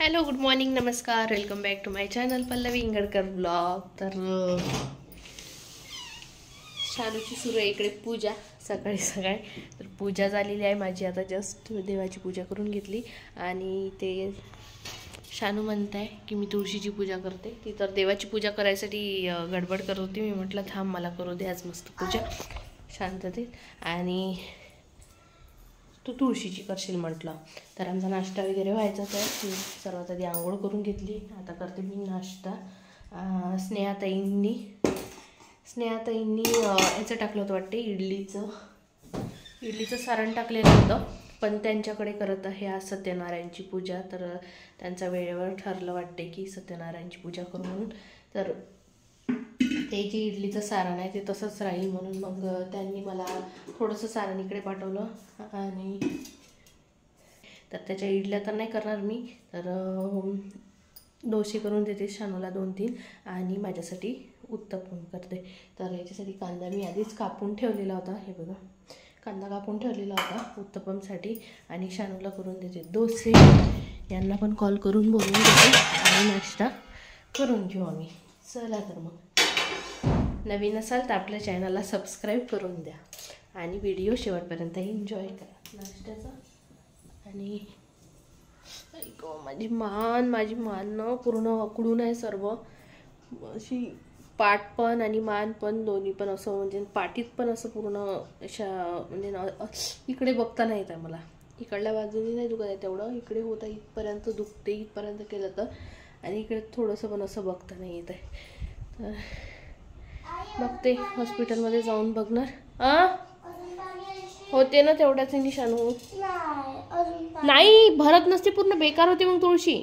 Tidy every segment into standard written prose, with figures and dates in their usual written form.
Hello, good morning, नमस्कार, welcome back to my channel Pallavi Ingadkar blog. तर शानूची सुरू आहे इकडे पूजा सकाळी सकाळी. तर पूजा झालेली आहे माझी. आता जस्ट देवाची पूजा करून घेतली आणि ते शानू म्हणत आहे की मी तुळशीची पूजा करते. ती तर देवाची पूजा करायसाठी गडबड करत होती. मी म्हटलं थांब, मला करू दे आज मस्त पूजा शांततेत, आणि तू तुळशीची करशील म्हटलं. तर आमचा नाश्ता वगैरे व्हायचाच आहे. मी सर्वात आधी आंघोळ करून घेतली. आता करते मी नाश्ता. स्नेहाताईंनी याचं टाकलं होतं वाटते, इडलीचं सारण टाकलेलं होतं. पण त्यांच्याकडे करत आहे आज सत्यनारायणची पूजा. तर त्यांचा वेळेवर ठरलं वाटते की सत्यनारायणची पूजा करू म्हणून. तर ते जे इडलीचं सारण आहे ते तसंच राहील म्हणून मग त्यांनी मला थोडंसं सारण इकडे पाठवलं. आणि तर त्याच्या इडल्या तर नाही करणार मी, तर डोसे करून देते शानूला 2-3 आणि माझ्यासाठी उत्तपम करते. तर याच्यासाठी कांदा मी आधीच कापून ठेवलेला होता. हे बघा, कांदा कापून ठेवलेला होता उत्तपमसाठी. आणि शानूला करून देते डोसे. यांना पण कॉल करून बोलून देते आणि नाश्ता करून घेऊ आम्ही. चला तर मग, नवीन असाल तर आपल्या चॅनलला सबस्क्राईब करून द्या आणि व्हिडिओ शेवटपर्यंत एन्जॉय करा नाश्त्याचा. आणि माझी मान ना पूर्ण अकडून आहे सर्व, अशी पाठ पण आणि मान पण दोन्ही पण असं, म्हणजे पाठीत पण असं पूर्ण अशा, म्हणजे इकडे बघता नाही येत आहे मला. इकडल्या बाजूने नाही दुखत आहे तेवढं, इकडे होतं इथपर्यंत दुखते, इथपर्यंत केलं तर. आणि इकडे थोडंसं पण असं बघता नाही येत आहे. तर मग ते हॉस्पिटलमध्ये जाऊन बघणार. होते ना तेवढ्याच निशाणू, नाही भरत नसते पूर्ण, बेकार होते मग तुळशी.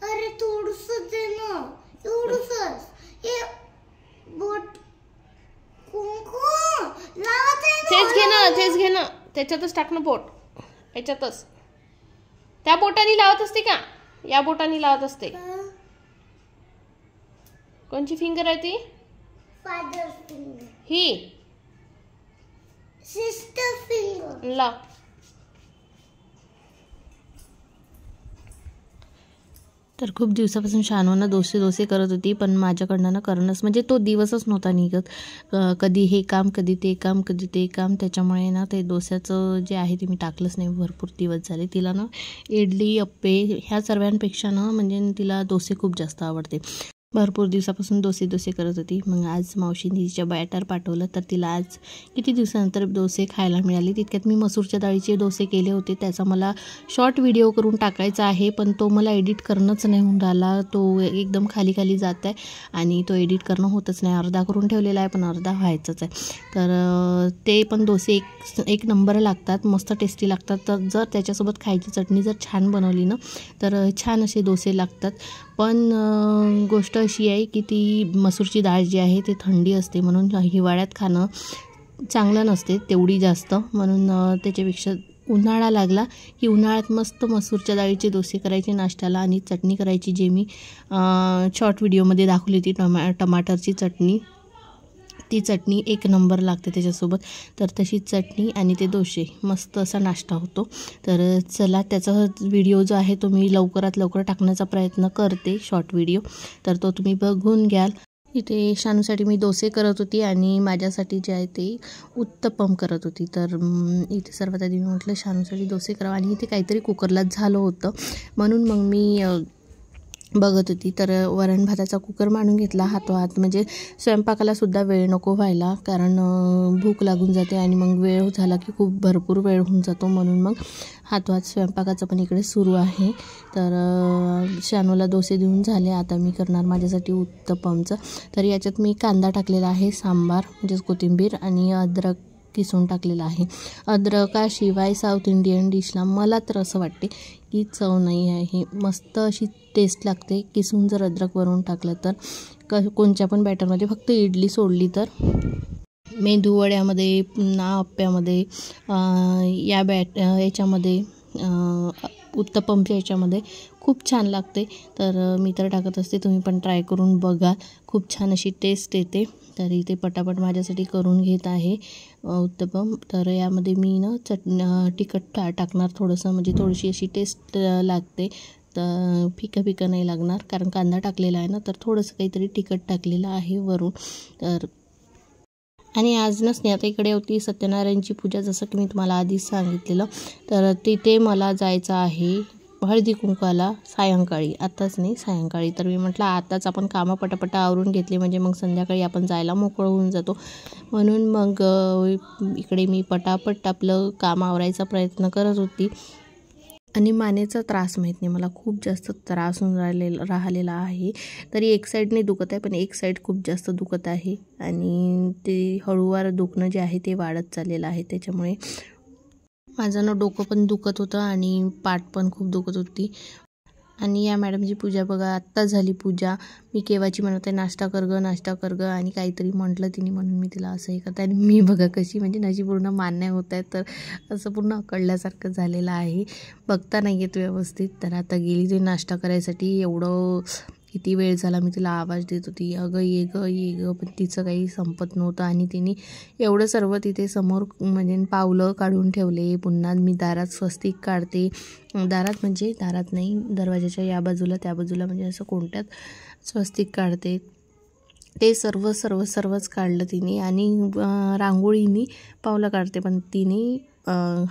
अरे थोडंसं दे ना, थोडंसं हे बोट कुंकू लावते ना. तेच घे ना, त्याच्यातच टाक ना बोट, याच्यातच. त्या बोटाने लावत असते का? या बोटाने लावत असते. कोणची फिंगर आहे ती? Father finger. ही सिस्टर फिंगर. लाव. तर खूप दिवसापासून शानूनं डोसे करत होती, पण माझ्याकडनं ना करणंच, म्हणजे तो दिवसच नव्हता निघत. कधी हे काम, कधी ते काम, कधी ते काम. त्याच्यामुळे ना ते डोस्याचं जे आहे ते मी टाकलंच नाही. भरपूर दिवस झाले. तिला ना इडली, अप्पे ह्या सर्वांपेक्षा ना म्हणजे तिला डोसे खूप जास्त आवडते. भरपूर दिवसापासून डोसे करत होती. मग आज मावशीने तिच्या बॅटर पाठवलं, तर तिला आज किती दिवसानंतर डोसे खायला मिळाले. तितक्यात मी मसूरच्या डाळीचे डोसे केले होते. त्याचा मला शॉर्ट व्हिडिओ करून टाकायचा आहे, पण तो मला एडिट करणंच नाही होऊन राहिला. तो एकदम खाली जात आहे आणि तो एडिट करणं होतच नाही. अर्धा करून ठेवलेला आहे, पण अर्धा व्हायचंच आहे. तर ते पण डोसे एक नंबर लागतात, मस्त टेस्टी लागतात. तर जर त्याच्यासोबत खायची चटणी जर छान बनवली ना, तर छान असे डोसे लागतात. पण गोष्ट अशी आहे की ती मसूरची डाळ जी आहे ती थंडी असते, म्हणून हिवाळ्यात खाणं चांगलं नसते तेवढी जास्त. म्हणून त्याच्यापेक्षा उन्हाळा लागला की उन्हाळ्यात मस्त मसूरच्या डाळीचे डोसे करायचे नाश्त्याला, आणि चटणी करायची जे मी शॉर्ट व्हिडिओमध्ये दाखवली होती, टमाटरची चटणी. ती चटणी एक नंबर लागते त्याच्यासोबत. तर तशी चटणी आणि ते डोसे, मस्त असा नाश्ता होतो. तर चला, त्याचा व्हिडिओ जो आहे तो मी लवकरात लवकर टाकण्याचा प्रयत्न करते, शॉर्ट व्हिडिओ. तर तो तुम्ही बघून घ्याल. इथे शानूसाठी मी डोसे करत होती आणि माझ्यासाठी जे आहे ते उत्तपम करत होती. तर इथे सर्वात आधी मी म्हटलं शानूसाठी डोसे करावं, आणि इथे काहीतरी कुकरलाच झालं होतं, म्हणून मग मी बघत होती. तर वरण भाताचा कुकर मांडून घेतला हातोहात, म्हणजे स्वयंपाकालासुद्धा वेळ नको व्हायला, कारण भूक लागून जाते आणि मग वेळ झाला की खूप भरपूर वेळ होऊन जातो. म्हणून मग हातोहात स्वयंपाकाचं पण इकडे सुरू आहे. तर शानूला डोसे देऊन झाले. आता मी करणार माझ्यासाठी उत्तपमचं. तर याच्यात मी कांदा टाकलेला आहे, सांबार म्हणजेच कोथिंबीर, आणि अद्रक किसून टाकलेला आहे. अद्रकाशिवाय साऊथ इंडियन डिशला मला तर असं वाटते की चव नाही आहे. मस्त अशी टेस्ट लागते किसून जर अद्रक वरून टाकलं तर. कोणत्या पण बॅटरमध्ये, फक्त इडली सोडली तर. मेंदू वड्यामध्ये, पुन्हा अप्प्यामध्ये, याच्यामध्ये उत्तपमच्या याच्यामध्ये खूप छान लागते. तर मी तर टाकत असते, तुम्ही पण ट्राय करून बघा, खूप छान अशी टेस्ट येते. तर इथे पटापट माझ्यासाठी करून घेत आहे उत्तपम. तर यामध्ये मी ना तिखट टाकणार थोडंसं, म्हणजे थोडीशी अशी टेस्ट लागते. तर फिका फिका नाही लागणार, कारण कांदा टाकलेला आहे ना, तर थोडंसं काहीतरी तिखट टाकलेलं आहे वरून. तर आणि आज ना स्नेहाताईकडे होती सत्यनारायणची पूजा, जसं की मी तुम्हाला आधीच सांगितलेलं. तर तिथे मला जायचं आहे हळदी कुंकवाला सायंकाळी, आत्ताच नाही सायंकाळी. तर मी म्हटलं आताच आपण कामं पटापटा आवरून घेतली म्हणजे मग संध्याकाळी आपण जायला मोकळं होऊन जातो. म्हणून मग इकडे मी पटापट आपलं काम आवरायचा प्रयत्न करत होती. आणि मानेचा त्रास माहीत नाही, मला खूप जास्त त्रास होऊन राहिलेला आहे. तरी एक साईडने दुखत आहे, पण एक साईड खूप जास्त दुखत आहे. आणि ते हळूवार दुखणं जे आहे ते वाढत चाललेलं आहे. त्याच्यामुळे माझं ना डोकं पण दुखत होतं आणि पाठ पण खूप दुखत होती. आणि या मॅडमची पूजा बघा, आत्ता झाली पूजा. मी केव्हाची म्हणत आहे नाश्ता कर गं, नाश्ता कर गं, आणि काहीतरी म्हटलं तिने म्हणून मी तिला असं हे करते. आणि मी बघा कशी म्हणजे नशी पूर्ण मान्य होत आहे, तर असं पूर्ण अकळल्यासारखं झालेलं आहे, बघता नाही येत व्यवस्थित. तर आता गेली ती नाश्ता करायसाठी. एवढं किती वेळ झाला मी तिला आवाज देत होती, अगं ये गं ये गं, पण तिचं काही संपत नव्हतं. आणि तिने एवढं सर्व तिथे समोर म्हणजे पावलं काढून ठेवले. पुन्हा मी दारात स्वस्तिक काढते, दारात म्हणजे दारात नाही, दरवाजाच्या या बाजूला त्या बाजूला, म्हणजे असं कोणत्यात स्वस्तिक काढते. ते सर्वच काढलं तिने. आणि रांगोळीनी पावलं काढते, पण तिने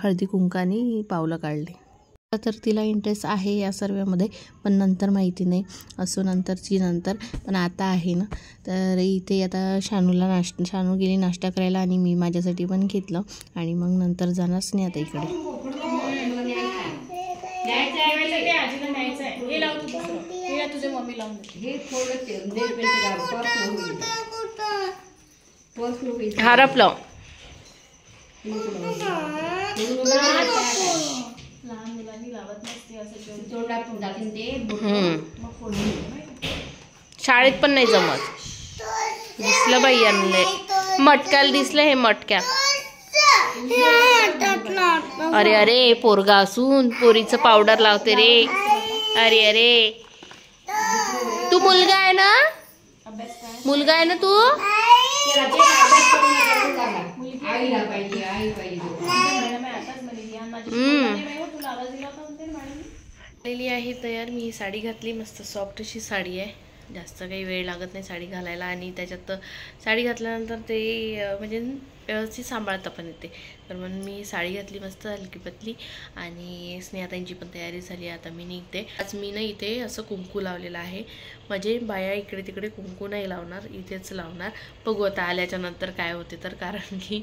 हळदी कुंकाने पावलं काढले. तर तिला इंटरेस्ट आहे या सर्वामध्ये, पण नंतर माहिती नाही, असो नंतर. पण आता आहे ना. तर इथे आता शानू गेली नाश्ता करायला, आणि मी माझ्यासाठी पण घेतलं. आणि मग नंतर जाणारच नाही आता इकडे. हरपलं शाळेत पण नाही जमत. दिसलं बाई आणले मटक्याला, दिसलं हे मटक्या. अरे अरे पोरगा असून पोरीचं पावडर लावते रे. अरे अरे तू मुलगा आहे ना, मुलगा आहे ना तू. आलेली आहे तयार. मी ही साडी घातली, मस्त सॉफ्ट अशी साडी आहे, जास्त काही वेळ लागत नाही साडी घालायला. आणि त्याच्यात साडी घातल्यानंतर ते म्हणजे व्यवस्थित सांभाळता पण येते. तर म्हणून मी साडी घातली मस्त हलकी पतली. आणि स्नेहाताईंची पण तयारी झाली, आता मी निघते. आज मी ना इथे असं कुंकू लावलेलं आहे, म्हणजे बाया इकडे तिकडे कुंकू नाही लावणार, इथेच लावणार. बघू आता आल्याच्या नंतर काय होते. तर कारण की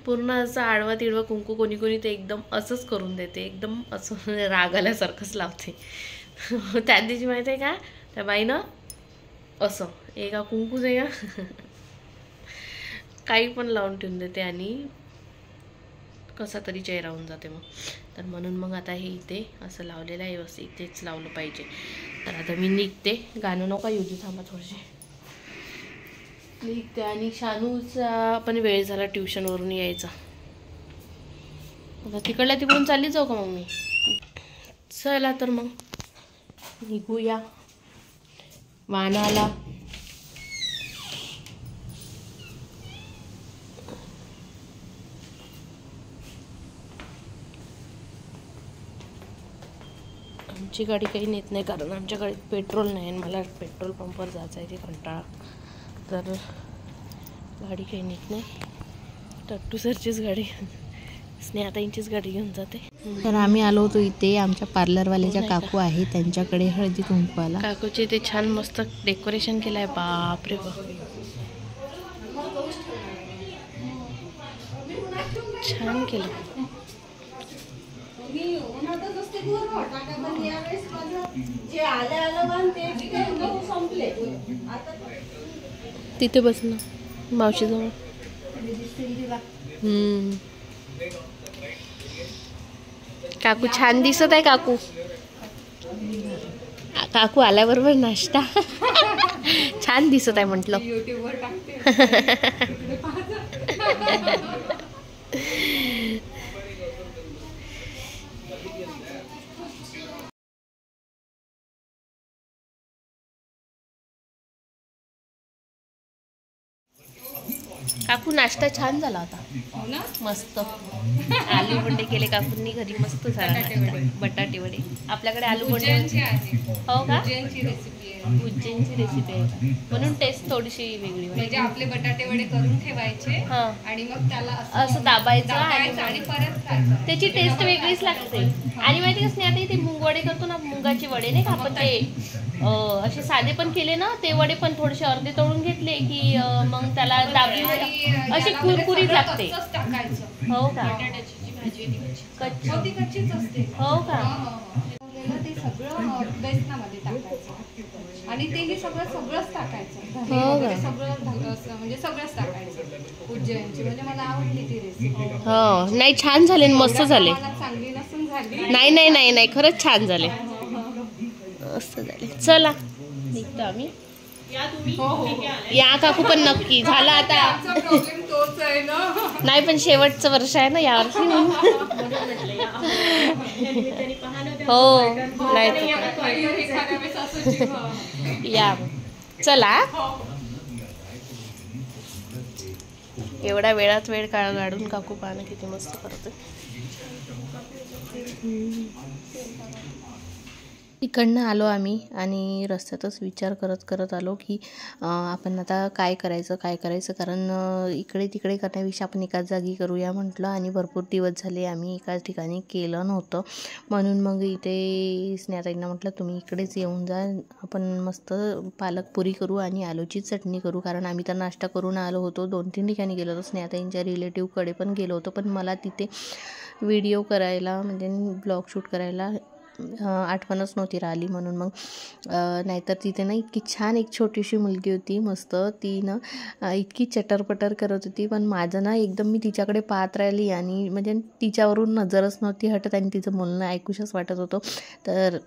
पूर्ण असं आडवा तिडवा कुंकू कोणी ते एकदम असंच करून देते, एकदम असं राग आल्यासारखंच लावते. त्या दिवशी माहिती आहे का, त्या बाईनं असं एका कुंकूच आहे का काही पण लावून ठेवून देते, आणि कसा तरी चेहरा होऊन जाते मग. तर म्हणून मग आता हे इथे असं लावलेलं आहे, बस इथेच लावलं पाहिजे. तर आता मी निघते, गाणं नका येऊ दे, थांबा थोडेसे निघते. आणि शानूचा पण वेळ झाला ट्युशनवरून यायचा. आता तिकडून चालली जाऊ का मग मी. चला तर मग निघूया. वानाला आमची गाडी काही नेत नाही, कारण आमच्या गाडीत पेट्रोल नाही. मला पेट्रोल पंपवर जायचं आहे, ते कंटाळा. तर गाडी काही नेत नाही, टट्टू सरचीच गाडी, स्नेहाताईंचीच गाडी घेऊन जाते. तर आम्ही आलो होतो इथे आमच्या पार्लरवाल्याच्या काकू आहे, त्यांच्याकडे हळदी कुंकवाला. काकूचे ते छान मस्त डेकोरेशन केलं आहे, बापरे बाप, छान केलं. तिथे बस ना मावशीजवळ. काकू छान दिसत आहे. काकू आल्याबरोबर नाश्ता छान दिसत आहे म्हटलं. काकू नाश्ता छान झाला होता. हो ना. मस्त आलू वडे केले काकूंनी घरी. मस्त झाला. बटाटे वडे. आपल्याकडे आलू वडे आहे. हो का. उज्जैनची रेसिपी आहे. उज्जैनची रेसिपी आहे म्हणून टेस्ट थोडीशी वेगळी. म्हणजे आपले बटाटे वडे करून ठेवायचे आणि मग त्याला असं दाबायचं आणि परत खायचं. त्याची टेस्ट वेगळीच लागते. आणि माहिती कसं नाही, आता इथे मूग वडे करतो ना, मुगाचे वडे नाही का आपण, ते असे साधे पण केले ना, ते वडे पण थोडेसे अर्धे तळून घेतले की मग त्याला दाबली अशी कुरकुरीत लागते. हो का. कच्चीच असते. हो का. ते सगळं बेसनामध्ये टाकायचं आणि तेही सगळंच टाकायचं. म्हणजे सगळंच टाकायचं. उज्जैनची म्हणजे मला आवडली ती रेसिपी. हो नाही छान झाले, मस्त झाले. चांगली नसून झाली. नाही खरंच छान झाले. मस्त झाले. चला निघतो आम्ही. या काकू पण नक्की. झालं आता. प्रॉब्लेम तोच आहे ना. नाही पण शेवटचं वर्ष आहे ना यावर्षी. हो नाही या. चला एवढ्या वेळात वेळ काढून काकू पाहणं किती मस्त करते. इकडनं आलो आम्ही आणि रस्त्यातच विचार करत आलो की आपण आता काय करायचं कारण इकडे तिकडे करण्यापेक्षा आपण एकाच जागी करूया म्हटलं. आणि भरपूर दिवस झाले आम्ही एकाच ठिकाणी केलं नव्हतं, म्हणून मग इथे स्नेहाताईंना म्हटलं तुम्ही इकडेच येऊन जा, आपण मस्त पालकपुरी करू आणि आलूची चटणी करू. कारण आम्ही तर नाश्ता करून आलो होतो, 2-3 ठिकाणी गेलो होतो. स्नेहाताईंच्या रिलेटिव्हकडे पण गेलो होतो, पण मला तिथे व्हिडिओ करायला म्हणजे ब्लॉग शूट करायला आठवणच नव्हती राहिली. म्हणून मग नाहीतर तिथे ना इतकी छान एक छोटीशी मुलगी होती मस्त, ती ना इतकी चटरपटर करत होती, पण माझं ना एकदम मी तिच्याकडे पाहत राहिली आणि म्हणजे तिच्यावरून नजरच नव्हती हटत आणि तिचं बोलणं ऐकूशच वाटत होतं. तर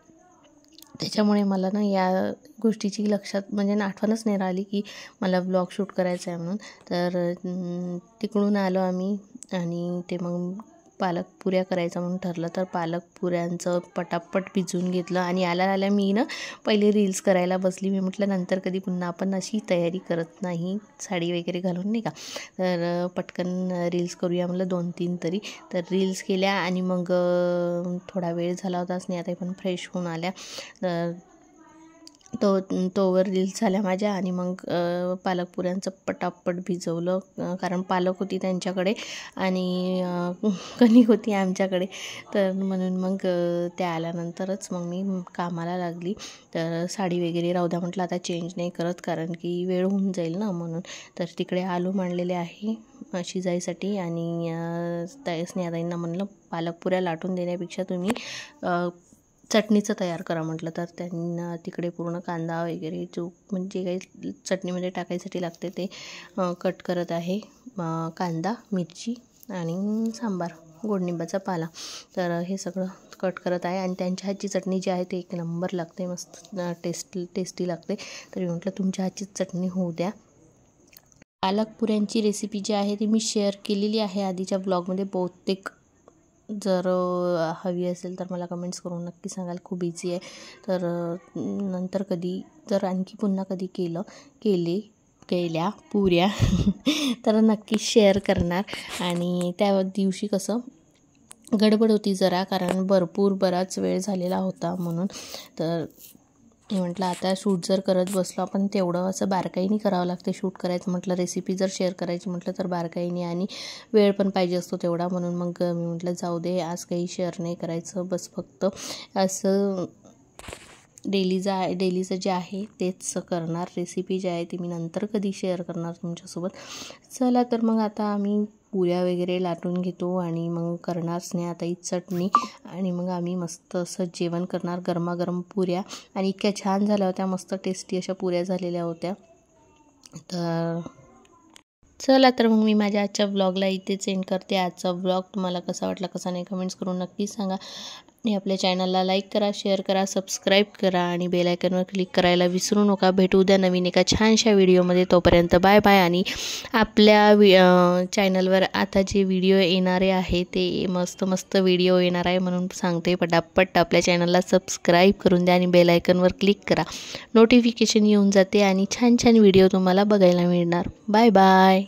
त्याच्यामुळे मला ना या गोष्टीची लक्षात म्हणजे आठवणच नाही राहिली की मला ब्लॉग शूट करायचं आहे म्हणून. तर तिकडून आलो आम्ही आणि ते मग पालकपुऱ्या करायचं म्हणून ठरलं. तर पालकपुऱ्यांचं पटापट भिजवून घेतलं आणि आल्या मी ना पहिले रील्स करायला बसली. मी म्हटलं नंतर कधी पुन्हा आपण अशी तयारी करत नाही साडी वगैरे घालून नाही का, तर पटकन रील्स करूया म्हटलं 2-3 तरी. तर रील्स केल्या आणि मग थोडा वेळ झाला होता, स्नेहाताई पण फ्रेश होऊन आल्या. तोवर रील्स झाल्या माझ्या आणि मग पालकपुऱ्यांचं पटापट भिजवलं. कारण पालक होती त्यांच्याकडे आणि कणिक होती आमच्याकडे, तर म्हणून मग त्या आल्यानंतरच मग मी कामाला लागली. तर साडी वगैरे राहू द्या म्हटलं, आता चेंज नाही करत कारण की वेळ होऊन जाईल ना म्हणून. तर तिकडे आलू मांडलेले आहे शिजायसाठी आणि स्नेहाताईंना म्हणलं पालकपुऱ्या लाटून देण्यापेक्षा तुम्ही चटणीचं तयार करा म्हटलं. तर त्यांना तिकडे पूर्ण कांदा वगैरे जो म्हणजे काही चटणीमध्ये टाकायसाठी लागते ते कट करत आहे. कांदा, मिरची आणि सांबार, गोडनिंबाचा पाला, तर हे सगळं कट करत आहे. आणि त्यांच्या हातची चटणी जी आहे ते 1 नंबर लागते, मस्त टेस्टी लागते. तर मी म्हटलं तुमच्या हातची चटणी होऊ द्या. पालकपुऱ्यांची रेसिपी जी आहे ती मी शेअर केलेली आहे आधीच्या ब्लॉगमध्ये. बहुतेक जर हवी असेल तर मला कमेंट्स करून नक्की सांगाल. खूप इझी आहे. तर नंतर कधी जर आणखी पुन्हा कधी केल्या पुऱ्या तर नक्की शेअर करणार. आणि त्या दिवशी कसं गडबड होती जरा, कारण बराच वेळ झालेला होता म्हणून. तर मी म्हटलं आता शूट जर करत बसलो आपण तेवढं असं बारकाईने करावं लागते. शूट करायचं म्हटलं, रेसिपी जर शेअर करायची म्हटलं तर बारकाईने आणि वेळ पण पाहिजे असतो तेवढा. म्हणून मग मी म्हटलं जाऊ दे, आज काही शेअर नाही करायचं, बस फक्त असं डेलीचं जे आहे तेच करणार. रेसिपी जी आहे ती मी नंतर कधी शेअर करणार तुमच्यासोबत. चला तर मग आता आम्ही पुऱ्या वगैरे लाटून घेतो आणि मग करणार स्नेहाताई चटणी आणि मग आम्ही मस्त असं जेवण करणार. गरमागरम पुऱ्या आणि इतक्या छान झाल्या होत्या, मस्त टेस्टी अशा पुऱ्या झालेल्या होत्या. तर चला तर मग मी माझ्या आजच्या ब्लॉगला इथेच एंड करते. आजचा ब्लॉग तुम्हाला कसा वाटला कसा नाही कमेंट्स करून नक्की सांगा. आणि आपल्या चॅनलला लाईक करा, शेअर करा, सबस्क्राईब करा आणि बेल आयकॉनवर क्लिक करायला विसरू नका. भेटू उद्या नवीन एका छानशा व्हिडिओमध्ये. तोपर्यंत बाय बाय. आणि आपल्या चॅनलवर आता जे व्हिडिओ येणारे आहे ते मस्त व्हिडिओ येणार आहे म्हणून सांगते. पटापट आपल्या चॅनलला सबस्क्राईब करून द्या आणि बेल आयकॉनवर क्लिक करा. नोटिफिकेशन येऊन जाते आणि छान व्हिडिओ तुम्हाला बघायला मिळणार. Bye bye.